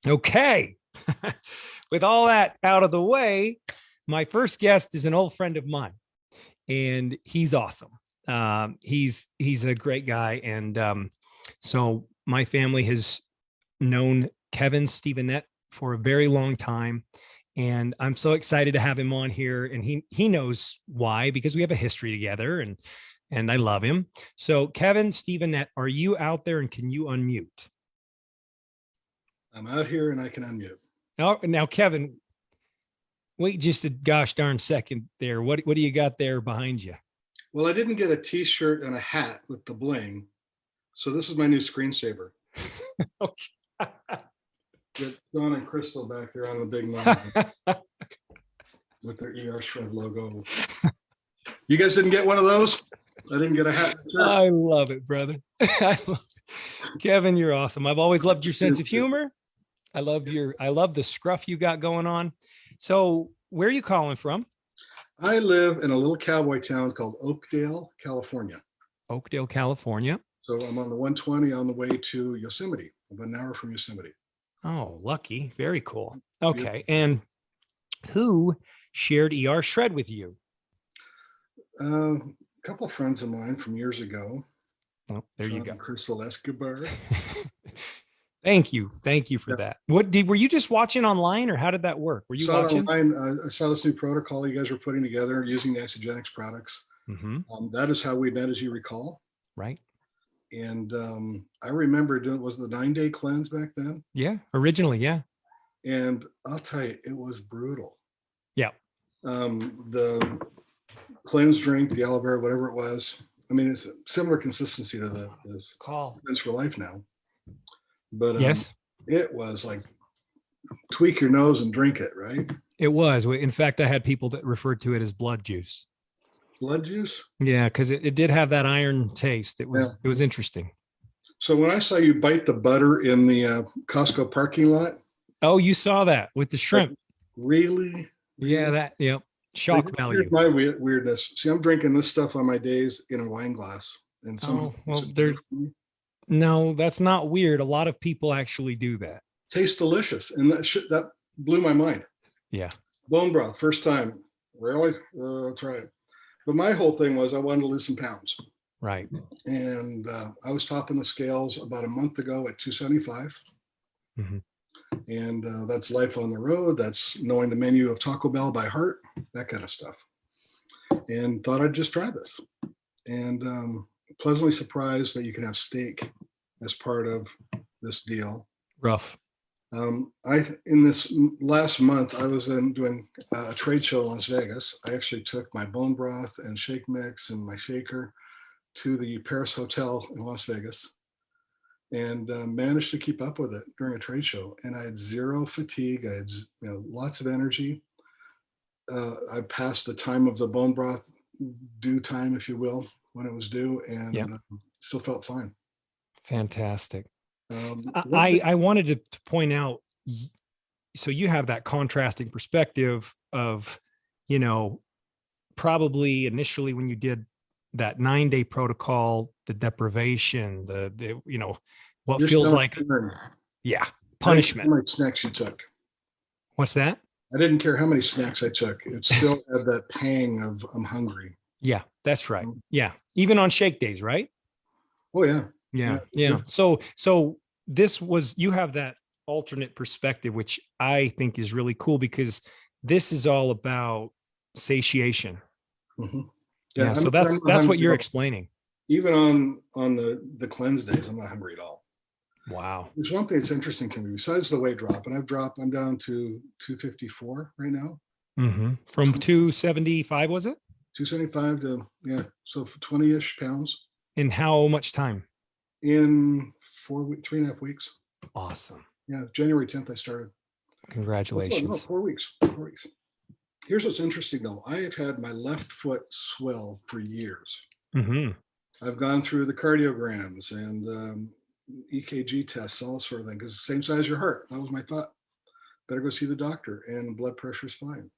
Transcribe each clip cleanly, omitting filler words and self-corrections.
Okay. With all that out of the way, my first guest is an old friend of mine, and he's awesome. He's a great guy, and so my family has known Kevin Stevenett for a very long time, and I'm so excited to have him on here. And he knows why, because we have a history together, and I love him. So, Kevin Stevenett, are you out there, and can you unmute? I'm out here and I can unmute. Now, Kevin, wait just a gosh darn second there. What do you got there behind you? Well, I didn't get a t-shirt and a hat with the bling, so this is my new screensaver. Okay. Got Don and Crystal back there on the big monitor with their ER Shred logo. You guys didn't get one of those? I didn't get a hat. I love it, brother. Kevin, you're awesome. I've always loved your sense of humor. I love the scruff you got going on. So where are you calling from? I live in a little cowboy town called Oakdale, California. Oakdale, California. So I'm on the 120 on the way to Yosemite, about an hour from Yosemite. Oh, lucky. Very cool. Okay. Yeah. And who shared ER Shred with you? A couple of friends of mine from years ago. Oh, there you go. Crystal Escobar. Thank you for that. Were you just watching online, or how did that work? Were you watching? Online, I saw this new protocol you guys were putting together using the Isagenix products. Mm-hmm. That is how we met, as you recall. Right. And I remember was it the 9-day cleanse back then? Yeah, originally, yeah. And I'll tell you, it was brutal. Yeah. The cleanse drink, the aloe vera, whatever it was. I mean, it's a similar consistency to the Cleanse for Life now. But yes, it was like tweak your nose and drink it, right? It was. In fact, I had people that referred to it as blood juice. Blood juice? Yeah, because it did have that iron taste. It was interesting. So when I saw you bite the butter in the Costco parking lot. Oh, you saw that with the shrimp. Like, really? Yeah, yep. Shock value. Here's my weirdness. See, I'm drinking this stuff on my days in a wine glass. And no, that's not weird. A lot of people actually do that. Tastes delicious. And that blew my mind. Yeah. Bone broth, first time. Really? Try it. But my whole thing was I wanted to lose some pounds. Right. And I was topping the scales about a month ago at 275. Mm-hmm. And that's life on the road. That's knowing the menu of Taco Bell by heart, that kind of stuff. And thought I'd just try this. And pleasantly surprised that you can have steak as part of this deal. Rough. In this last month, I was doing a trade show in Las Vegas. I actually took my bone broth and shake mix and my shaker to the Paris Hotel in Las Vegas, and managed to keep up with it during a trade show. And I had zero fatigue. I had lots of energy. I passed the time of the bone broth due time, if you will, when it was due, and still felt fine. Fantastic. I wanted to point out, so you have that contrasting perspective of, probably initially when you did that 9-day protocol, the deprivation, the what just feels like, punishment. How many snacks you took? What's that? I didn't care how many snacks I took. It still had that pang of I'm hungry. Yeah, that's right. Yeah. Even on shake days, right? Oh yeah. Yeah. So you have that alternate perspective, which I think is really cool, because this is all about satiation. Mm-hmm. Yeah. So that's what you're explaining. Even on the cleanse days, I'm not hungry at all. Wow. There's one thing that's interesting to me besides the weight drop, and I'm down to 254 right now. Mm-hmm. From 275, was it? 275 to, so for 20-ish pounds. In how much time? In 3.5 weeks. Awesome. Yeah, January 10th I started. Congratulations. No, 4 weeks. 4 weeks. Here's what's interesting though. I have had my left foot swell for years. Mm-hmm. I've gone through the cardiograms and EKG tests, all sort of thing, because same size as your heart. That was my thought. Better go see the doctor, and blood pressure's fine.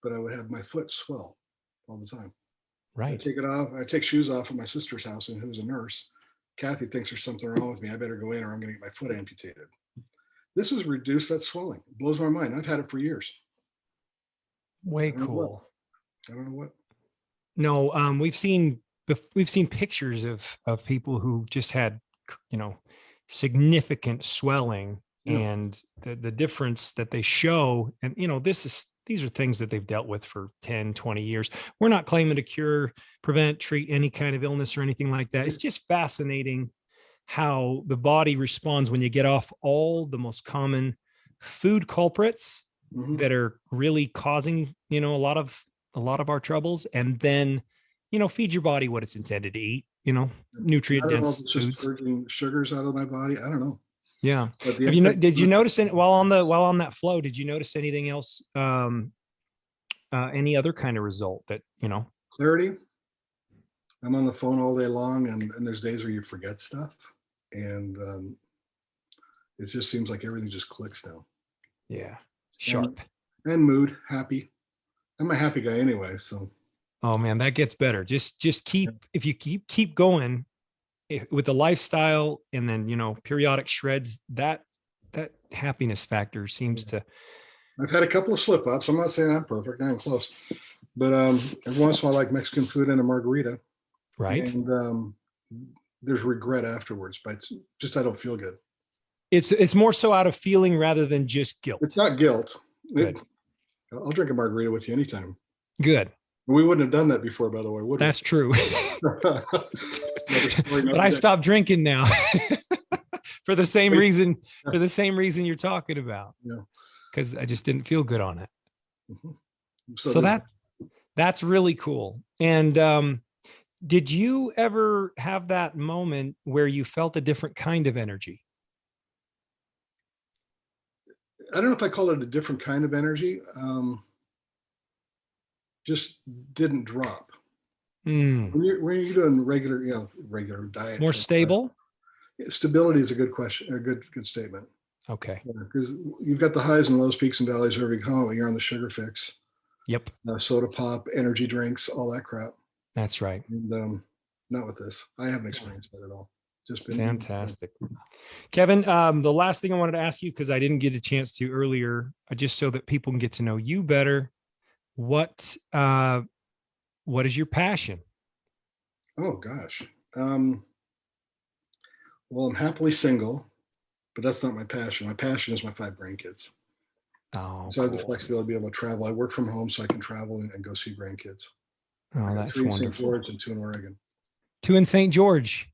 But I would have my foot swell all the time. Right. I take it off. I take shoes off at my sister's house, and who's a nurse. Kathy thinks there's something wrong with me. I better go in or I'm going to get my foot amputated. This has reduced that swelling. It blows my mind. I've had it for years. Way I don't know what. cool. I don't know what. No, we've seen pictures of people who just had, significant swelling, Yeah. and the difference that they show. And, these are things that they've dealt with for 10, 20 years. We're not claiming to cure, prevent, treat any kind of illness or anything like that. It's just fascinating how the body responds when you get off all the most common food culprits Mhm. that are really causing, a lot of our troubles, and then, feed your body what it's intended to eat, nutrient I don't know if dense it's just foods. purging sugars out of my body. I don't know. Yeah. But the Did you notice while on that flow, did you notice anything else? Any other kind of result that, clarity? I'm on the phone all day long, and there's days where you forget stuff, and it just seems like everything just clicks now. yeah, sharp. And mood, happy. I'm a happy guy anyway, so. Oh man, that gets better. Just keep, if you keep going with the lifestyle, and then, periodic shreds, that happiness factor seems to. I've had a couple of slip ups. I'm not saying I'm perfect. I ain't close, but every once in a while, I like Mexican food and a margarita. Right. And there's regret afterwards, but just I don't feel good. It's more so out of feeling rather than just guilt. It's not guilt. Good. I'll drink a margarita with you anytime. Good. We wouldn't have done that before, by the way, would we? That's true. Another story, But I stopped drinking now for the same Wait. reason, you're talking about. Yeah. Because I just didn't feel good on it. Mhm. So that's really cool. And did you ever have that moment where you felt a different kind of energy? I don't know if I call it a different kind of energy. Just didn't drop. Mm. When you're doing regular diet, More stable? Stability is a good question, a good statement. Okay. Because you've got the highs and lows, peaks and valleys every come when you're on the sugar fix. Yep. Soda pop, energy drinks, all that crap. That's right. And not with this. I haven't experienced that at all. Just been fantastic. Kevin, the last thing I wanted to ask you, because I didn't get a chance to earlier, just so that people can get to know you better, what is your passion? Oh gosh. Well, I'm happily single, but that's not my passion. My passion is my 5 grandkids. Oh, So I have the cool. flexibility to be able to travel. I work from home, so I can travel and go see grandkids. Oh, that's 3 in St. wonderful. George and 2 in Oregon. 2 in St. George.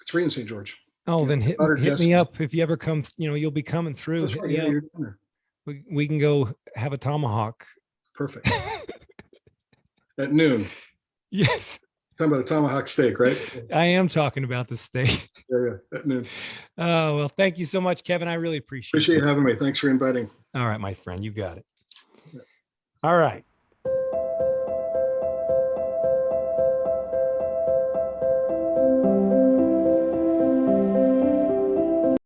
3 in St. George. Oh, Yeah, then hit me Jessica's- up if you ever come. You'll be coming through. That's Hit right. me Yeah, up. you're down there. We can go have a tomahawk. Perfect. At noon. Yes, Talking about a tomahawk steak, right? I am talking about the steak. Yeah, at noon. Oh, well, thank you so much, Kevin. I really appreciate Appreciate it. you having me. Thanks for inviting. All right, my friend, you got it. Yeah. All right.